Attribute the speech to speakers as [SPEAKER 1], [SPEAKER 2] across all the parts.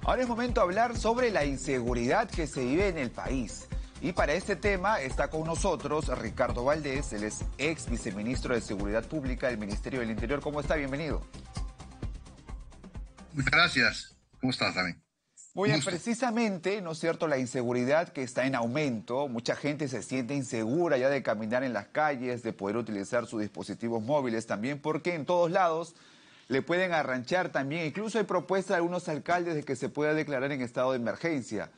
[SPEAKER 1] Ahora es momento de hablar sobre la inseguridad que se vive en el país. Y para este tema está con nosotros Ricardo Valdés, él es ex viceministro de Seguridad Pública del Ministerio del Interior. ¿Cómo está? Bienvenido.
[SPEAKER 2] Muchas gracias. ¿Cómo estás, también?
[SPEAKER 1] Muy
[SPEAKER 2] Un
[SPEAKER 1] bien,
[SPEAKER 2] gusto.
[SPEAKER 1] precisamente, ¿no es cierto?, la inseguridad que está en aumento, mucha gente se siente insegura ya de caminar en las calles, de poder utilizar sus dispositivos móviles también, porque en todos lados le pueden arranchar también. Incluso hay propuestas de algunos alcaldes de que se pueda declarar en estado de emergencia.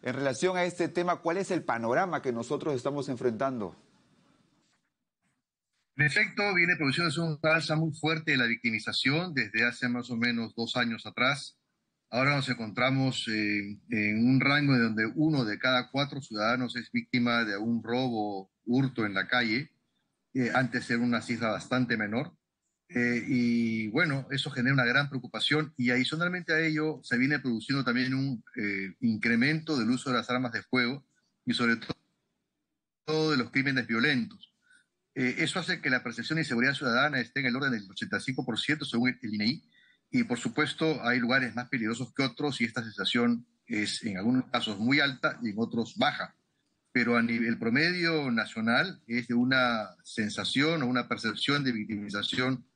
[SPEAKER 1] En relación a este tema, ¿cuál es el panorama que nosotros estamos enfrentando?
[SPEAKER 2] En efecto, viene produciéndose un alza muy fuerte de la victimización desde hace más o menos 2 años atrás. Ahora nos encontramos en un rango de donde 1 de cada 4 ciudadanos es víctima de un robo, hurto en la calle. Antes era una cifra bastante menor. Y bueno, eso genera una gran preocupación y adicionalmente a ello se viene produciendo también un incremento del uso de las armas de fuego y sobre todo de los crímenes violentos. Eso hace que la percepción de inseguridad ciudadana esté en el orden del 85% según el INEI, y por supuesto hay lugares más peligrosos que otros y esta sensación es en algunos casos muy alta y en otros baja. Pero a nivel promedio nacional es de una sensación o una percepción de victimización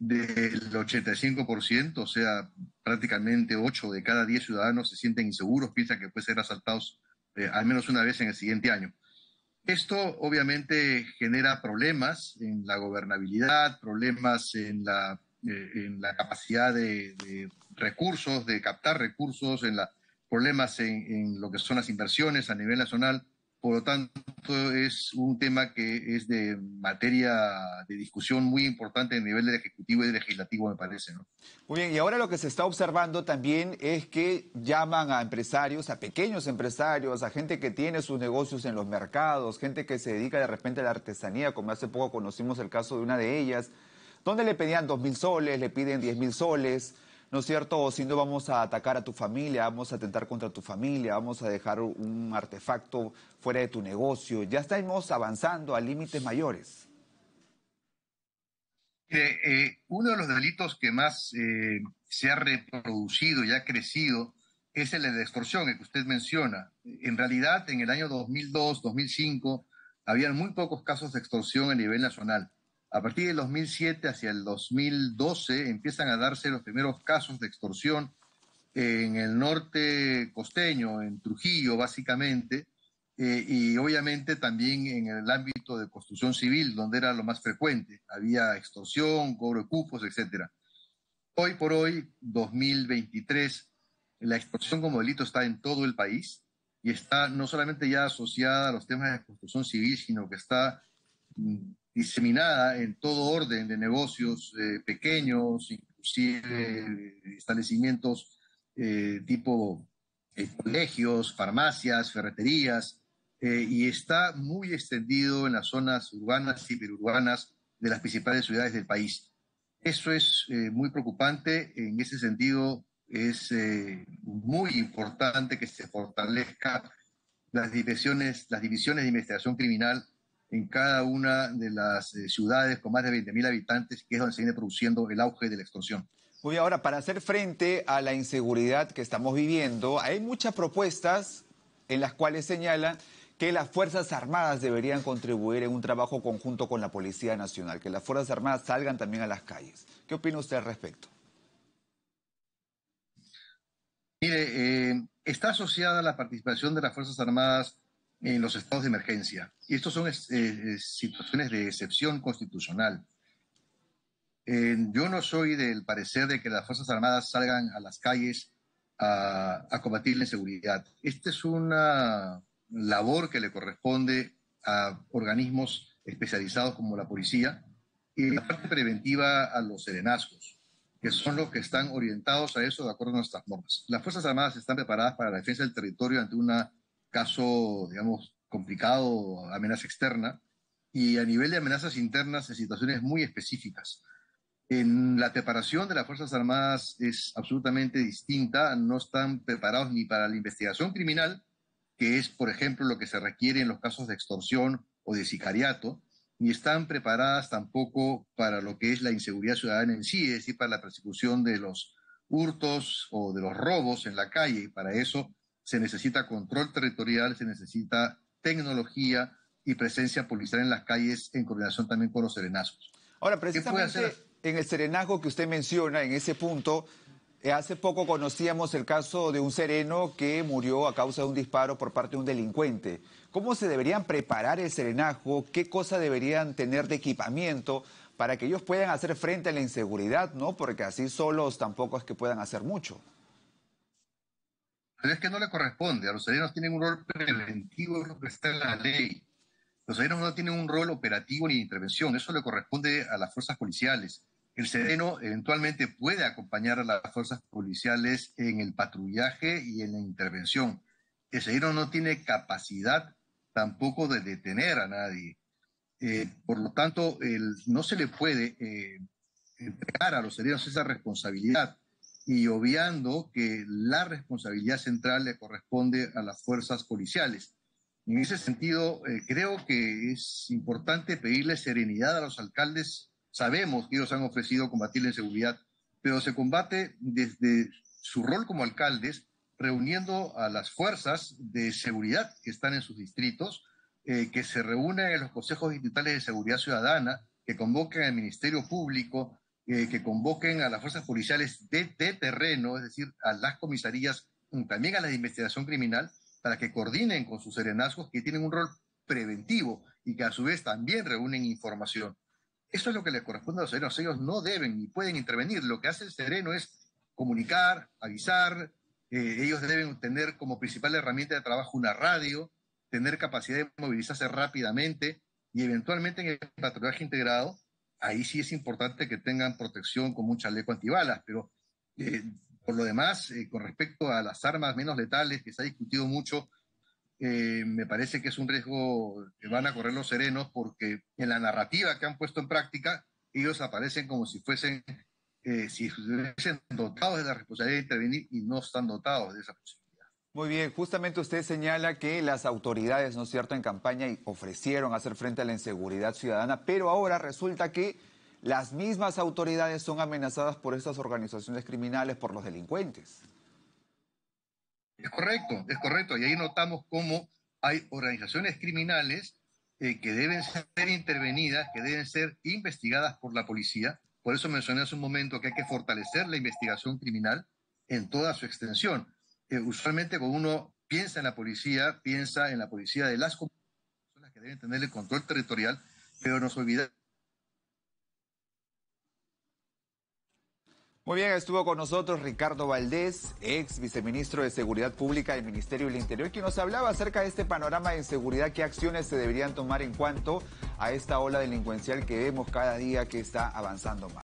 [SPEAKER 2] del 85%, o sea, prácticamente 8 de cada 10 ciudadanos se sienten inseguros, piensan que pueden ser asaltados al menos una vez en el siguiente año. Esto obviamente genera problemas en la gobernabilidad, problemas en la capacidad de recursos, de captar recursos, problemas en lo que son las inversiones a nivel nacional. Por lo tanto, es un tema que es de materia de discusión muy importante a nivel del Ejecutivo y del Legislativo, me parece, ¿no?
[SPEAKER 1] Muy bien, y ahora lo que se está observando también es que llaman a empresarios, a pequeños empresarios, a gente que tiene sus negocios en los mercados, gente que se dedica de repente a la artesanía, como hace poco conocimos el caso de una de ellas, donde le pedían 2.000 soles, le piden 10.000 soles, ¿no es cierto? O si no, vamos a atacar a tu familia, vamos a atentar contra tu familia, vamos a dejar un artefacto fuera de tu negocio. Ya estamos avanzando a límites mayores.
[SPEAKER 2] Uno de los delitos que más se ha reproducido y ha crecido es el de la extorsión, el que usted menciona. En realidad, en el año 2002, 2005, habían muy pocos casos de extorsión a nivel nacional. A partir del 2007 hacia el 2012 empiezan a darse los primeros casos de extorsión en el norte costeño, en Trujillo, básicamente, y obviamente también en el ámbito de construcción civil, donde era lo más frecuente. Había extorsión, cobro de cupos, etcétera. Hoy por hoy, 2023, la extorsión como delito está en todo el país y está no solamente ya asociada a los temas de construcción civil, sino que está diseminada en todo orden de negocios pequeños, inclusive establecimientos tipo colegios, farmacias, ferreterías, y está muy extendido en las zonas urbanas y periurbanas de las principales ciudades del país. Eso es muy preocupante. En ese sentido, es muy importante que se fortalezca las divisiones de investigación criminal en cada una de las ciudades con más de 20.000 habitantes, que es donde se viene produciendo el auge de la extorsión.
[SPEAKER 1] Muy bien, ahora, para hacer frente a la inseguridad que estamos viviendo, hay muchas propuestas en las cuales señalan que las Fuerzas Armadas deberían contribuir en un trabajo conjunto con la Policía Nacional, que las Fuerzas Armadas salgan también a las calles. ¿Qué opina usted al respecto?
[SPEAKER 2] Mire, está asociada la participación de las Fuerzas Armadas en los estados de emergencia. Y estos son situaciones de excepción constitucional. Yo no soy del parecer de que las Fuerzas Armadas salgan a las calles a combatir la inseguridad. Esta es una labor que le corresponde a organismos especializados como la policía y la parte preventiva a los serenazgos, que son los que están orientados a eso de acuerdo a nuestras normas. Las Fuerzas Armadas están preparadas para la defensa del territorio ante un caso, digamos, complicado, amenaza externa, y a nivel de amenazas internas en situaciones muy específicas. En la preparación de las Fuerzas Armadas es absolutamente distinta, no están preparados ni para la investigación criminal, que es, por ejemplo, lo que se requiere en los casos de extorsión o de sicariato, ni están preparadas tampoco para lo que es la inseguridad ciudadana en sí, es decir, para la persecución de los hurtos o de los robos en la calle. Y para eso se necesita control territorial, se necesita tecnología y presencia policial en las calles en coordinación también con los serenazgos.
[SPEAKER 1] Ahora, precisamente en el serenazgo que usted menciona, en ese punto, hace poco conocíamos el caso de un sereno que murió a causa de un disparo por parte de un delincuente. ¿Cómo se deberían preparar el serenazgo? ¿Qué cosas deberían tener de equipamiento para que ellos puedan hacer frente a la inseguridad, ¿no? Porque así solos tampoco es que puedan hacer mucho.
[SPEAKER 2] Pero es que no le corresponde. A los serenos tienen un rol preventivo, es lo que está en la ley. Los serenos no tienen un rol operativo ni de intervención. Eso le corresponde a las fuerzas policiales. El sereno eventualmente puede acompañar a las fuerzas policiales en el patrullaje y en la intervención. El sereno no tiene capacidad tampoco de detener a nadie. Por lo tanto, no se le puede entregar a los serenos esa responsabilidad y obviando que la responsabilidad central le corresponde a las fuerzas policiales. En ese sentido, creo que es importante pedirle serenidad a los alcaldes. Sabemos que ellos han ofrecido combatir la inseguridad, pero se combate desde su rol como alcaldes, reuniendo a las fuerzas de seguridad que están en sus distritos, que se reúnen en los consejos distritales de seguridad ciudadana, que convoquen al Ministerio Público, que convoquen a las fuerzas policiales de terreno, es decir, a las comisarías, también a la de investigación criminal, para que coordinen con sus serenazgos que tienen un rol preventivo y que a su vez también reúnen información. Eso es lo que les corresponde a los serenos. Ellos no deben ni pueden intervenir. Lo que hace el sereno es comunicar, avisar. Ellos deben tener como principal herramienta de trabajo una radio, tener capacidad de movilizarse rápidamente y eventualmente en el patrullaje integrado, ahí sí es importante que tengan protección con un chaleco antibalas, pero por lo demás, con respecto a las armas menos letales, que se ha discutido mucho, me parece que es un riesgo que van a correr los serenos porque en la narrativa que han puesto en práctica, ellos aparecen como si fuesen dotados de la responsabilidad de intervenir y no están dotados de esa posibilidad.
[SPEAKER 1] Muy bien, justamente usted señala que las autoridades, ¿no es cierto?, en campaña ofrecieron hacer frente a la inseguridad ciudadana, pero ahora resulta que las mismas autoridades son amenazadas por estas organizaciones criminales, por los delincuentes.
[SPEAKER 2] Es correcto. Y ahí notamos cómo hay organizaciones criminales que deben ser intervenidas, que deben ser investigadas por la policía. Por eso mencioné hace un momento que hay que fortalecer la investigación criminal en toda su extensión. Usualmente cuando uno piensa en la policía de las comunidades que deben tener el control territorial, pero nos olvidamos.
[SPEAKER 1] Muy bien, estuvo con nosotros Ricardo Valdés, ex viceministro de Seguridad Pública del Ministerio del Interior, quien nos hablaba acerca de este panorama de inseguridad, qué acciones se deberían tomar en cuanto a esta ola delincuencial que vemos cada día que está avanzando más.